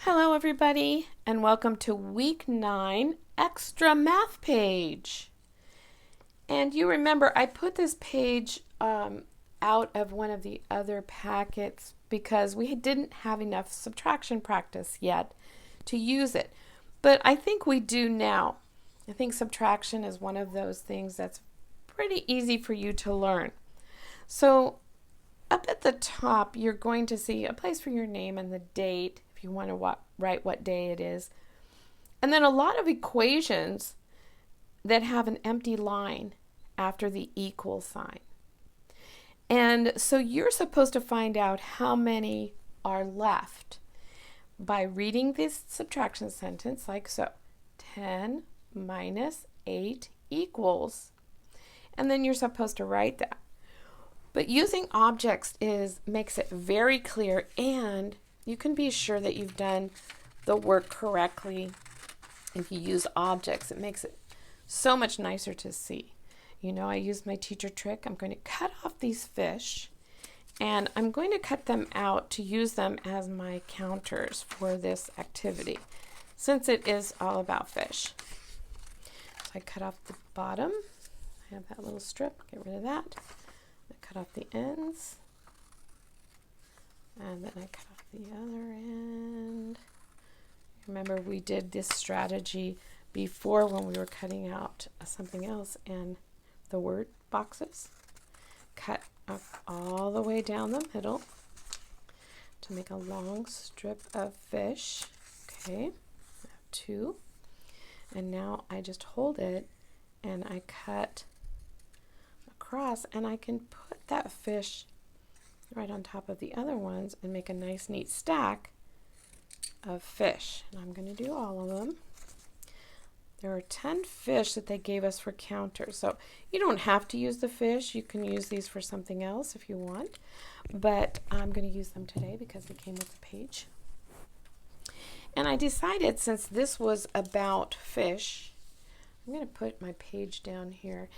Hello, everybody, and welcome to Week 9 Extra Math Page. And you remember I put this page out of one of the other packets because we didn't have enough subtraction practice yet to use it. But I think we do now. I think subtraction is one of those things that's pretty easy for you to learn. So up at the top, you're going to see a place for your name and the date if you want to write what day it is. And then a lot of equations that have an empty line after the equal sign. And so you're supposed to find out how many are left by reading this subtraction sentence like so. 10 minus 8 equals. And then you're supposed to write that. But using objects makes it very clear, and you can be sure that you've done the work correctly. If you use objects, it makes it so much nicer to see. You know, I used my teacher trick. I'm going to cut off these fish, and I'm going to cut them out to use them as my counters for this activity, since it is all about fish. So I cut off the bottom. I have that little strip. Get rid of that. I cut off the ends, and then I cut off the other end. Remember, we did this strategy before when we were cutting out something else and the word boxes. Cut up all the way down the middle to make a long strip of fish. Okay, I have two. And now I just hold it and I cut across, and I can put that fish right on top of the other ones and make a nice neat stack of fish. And I'm going to do all of them. There are 10 fish that they gave us for counters. So you don't have to use the fish. You can use these for something else if you want. But I'm going to use them today because they came with the page. And I decided, since this was about fish, I'm going to put my page down here.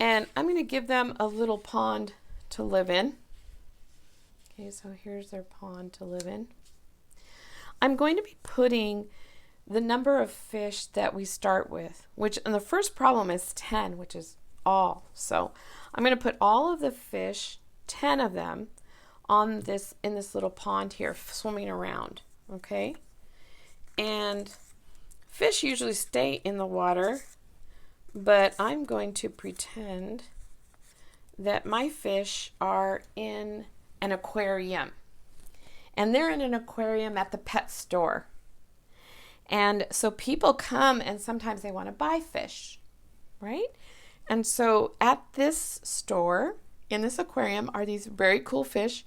And I'm going to give them a little pond to live in. Okay, so here's their pond to live in. I'm going to be putting the number of fish that we start with, which in the first problem is 10, which is all. So I'm going to put all of the fish, 10 of them, in this little pond here, swimming around. Okay? And fish usually stay in the water, but I'm going to pretend that my fish are in an aquarium. And they're in an aquarium at the pet store. And so people come and sometimes they want to buy fish, right? And so at this store, in this aquarium, are these very cool fish.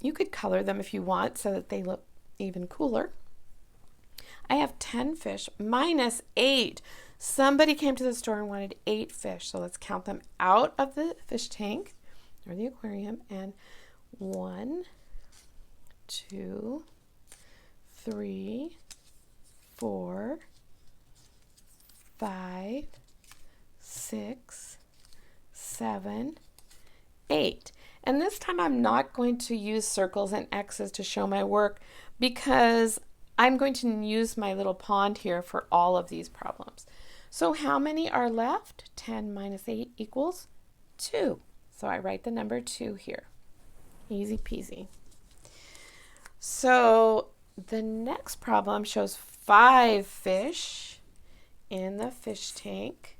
You could color them if you want so that they look even cooler. I have 10 fish minus 8. Somebody came to the store and wanted 8 fish. So let's count them out of the fish tank or the aquarium. And 1, 2, 3, 4, 5, 6, 7, 8. And this time I'm not going to use circles and X's to show my work because I'm going to use my little pond here for all of these problems. So how many are left? 10 minus 8 equals 2. So I write the number 2 here. Easy peasy. So the next problem shows 5 fish in the fish tank.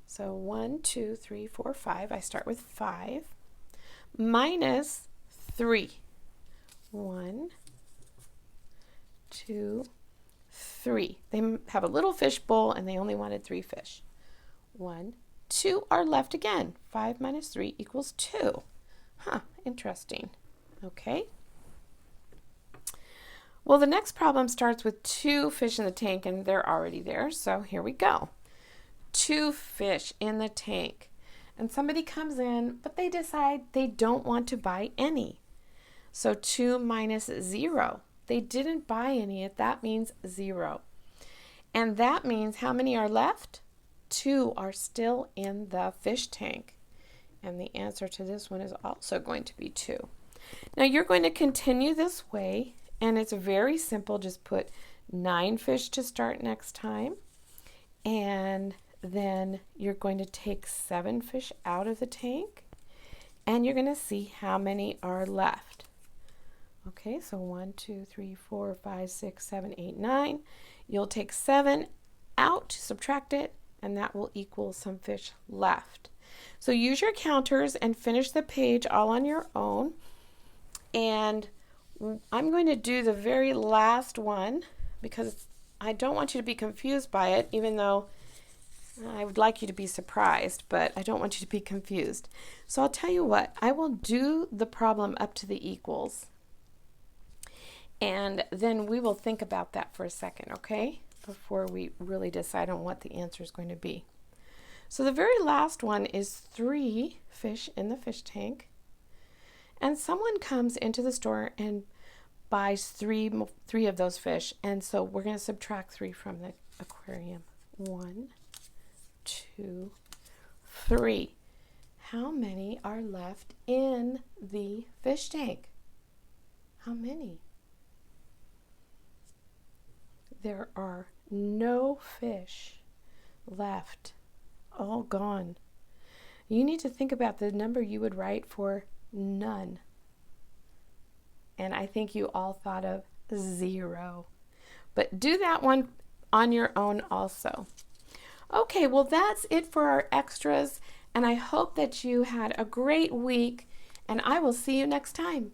So 1, 2, 3, 4, 5. I start with 5 minus 3. 1, 2, 3. They have a little fish bowl and they only wanted 3 fish. 1, 2 are left again. 5 minus 3 equals 2. Interesting. Okay. Well, the next problem starts with 2 fish in the tank and they're already there. So here we go. 2 fish in the tank. And somebody comes in, but they decide they don't want to buy any. So 2 minus 0. They didn't buy any. That means 0. And that means how many are left? 2 are still in the fish tank. And the answer to this one is also going to be 2. Now you're going to continue this way And it's very simple. Just put 9 fish to start next time. And then you're going to take 7 fish out of the tank. And you're going to see how many are left. Okay, so 1, 2, 3, 4, 5, 6, 7, 8, 9. You'll take 7 out, subtract it, and that will equal some fish left. So use your counters and finish the page all on your own. And I'm going to do the very last one because I don't want you to be confused by it, even though I would like you to be surprised, but I don't want you to be confused. So I'll tell you what, I will do the problem up to the equals. And then we will think about that for a second, okay? Before we really decide on what the answer is going to be. So the very last one is 3 fish in the fish tank. And someone comes into the store and buys three of those fish. And so we're going to subtract 3 from the aquarium. 1, 2, 3. How many are left in the fish tank? How many? There are no fish left. All gone. You need to think about the number you would write for none. And I think you all thought of 0. But do that one on your own also. Okay, well that's it for our extras. And I hope that you had a great week. And I will see you next time.